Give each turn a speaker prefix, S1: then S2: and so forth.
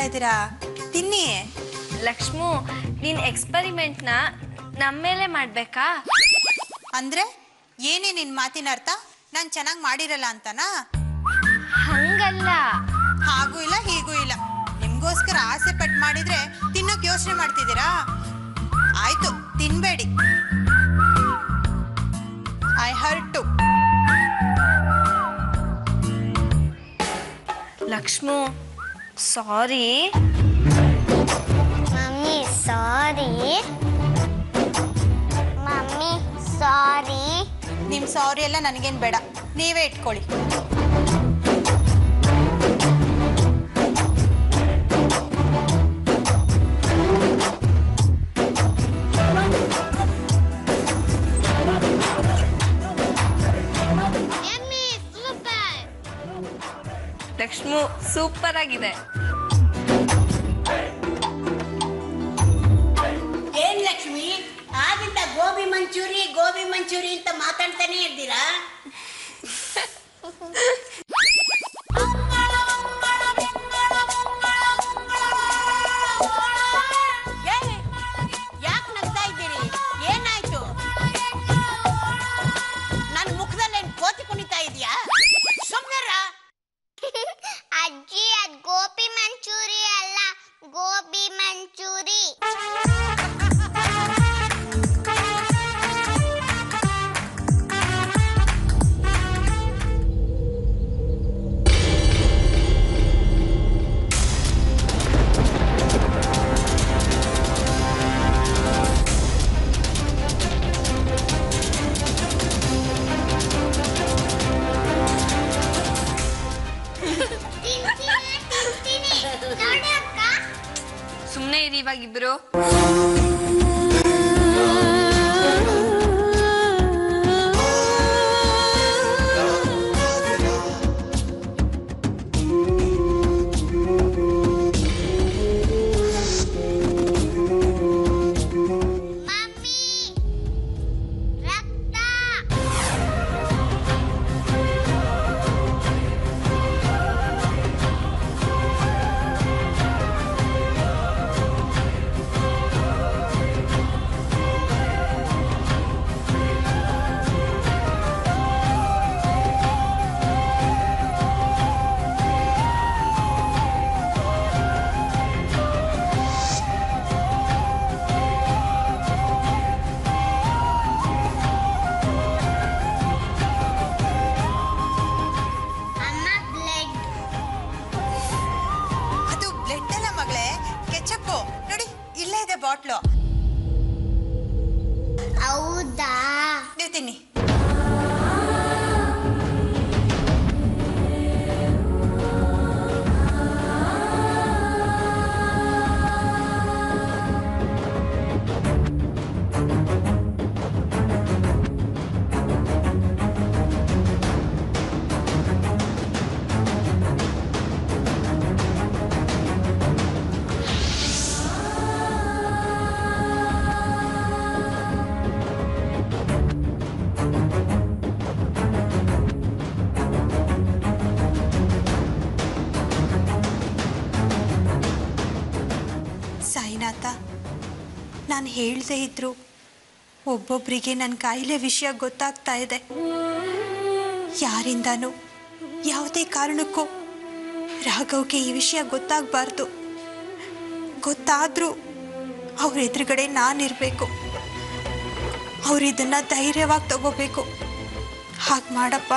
S1: ಇದ್ದೀರಾ? ತಿನ್ನಿ.
S2: ಲಕ್ಷ್ಮು, ನೀನ್ ಎಕ್ಸ್ಪರಿಮೆಂಟ್ನ ನಮ್ಮ ಮೇಲೆ ಮಾಡ್ಬೇಕಾ?
S1: ಅಂದ್ರೆ ಏನೇ ನಿನ್ ಮಾತಿನ ಅರ್ಥ? ನಾನು ಚೆನ್ನಾಗಿ ಮಾಡಿರಲ್ಲ ಅಂತನಾ?
S2: ಹಂಗಲ್ಲ.
S1: ಹಾಗೂ ಇಲ್ಲ ಹೀಗೂ ಇಲ್ಲ. ನಿಮ್ಗೋಸ್ಕರ ಆಸೆ ಪಟ್ಟು ಮಾಡಿದ್ರೆ ತಿನ್ನೋಕೆ ಯೋಚನೆ ಮಾಡ್ತಿದ್ದೀರಾ? ಆಯ್ತು, ತಿನ್ಬೇಡಿ. I hurt too.
S2: ಲಕ್ಷ್ಮು, sorry.
S3: Mummy sorry. Mummy sorry.
S1: ನಿಮ್ಮ ಸಾರಿ ಎಲ್ಲ ನನಗೇನು ಬೇಡ, ನೀವೇ ಇಟ್ಕೊಳ್ಳಿ.
S2: ಲಕ್ಷ್ಮು, ಸೂಪರ್ ಆಗಿದೆ.
S4: ಏನ್ ಲಕ್ಷ್ಮಿ, ಆಗಿಂದ ಗೋಬಿ ಮಂಚೂರಿ ಅಂತ ಮಾತಾಡ್ತಾನೆ ಇದ್ದೀರಾ? ಯಾಕೆ ನಗ್ತಾ ಇದ್ದೀರಿ? ಏನಾಯ್ತು? ನನ್ನ ಮುಖದಲ್ಲಿ ಏನ್ ಕೋತಿ ಕುಣಿತಾ ಇದೆಯಾ? ಸುಮ್ಮನೆರ.
S3: ಅಜ್ಜಿ, ಅದ್ ಗೋಬಿ ಮಂಚೂರಿ ಅಲ್ಲ, ಗೋಬಿ ಮಂಚೂರಿ.
S2: ಸುಮ್ಮನೆ ಇರಿ ಇವಾಗಿಬ್ರು.
S1: ಬಾಟ್ಲು.
S3: ಹೌದಾ?
S1: ನೀವು ತಿನ್ನಿ. ಸಾಯಿನಾಥ, ನಾನು ಹೇಳದೇ ಇದ್ರು ಒಬ್ಬೊಬ್ಬರಿಗೆ ನನ್ನ ಕಾಯಿಲೆ ವಿಷಯ ಗೊತ್ತಾಗ್ತಾ ಇದೆ. ಯಾರಿಂದನೂ ಯಾವುದೇ ಕಾರಣಕ್ಕೂ ರಾಘವ್ಗೆ ಈ ವಿಷಯ ಗೊತ್ತಾಗಬಾರ್ದು. ಗೊತ್ತಾದರೂ ಅವ್ರ ಎದುರುಗಡೆ ನಾನಿರಬೇಕು. ಅವ್ರು ಇದನ್ನು ಧೈರ್ಯವಾಗಿ ತಗೋಬೇಕು. ಹಾಗೆ ಮಾಡಪ್ಪ.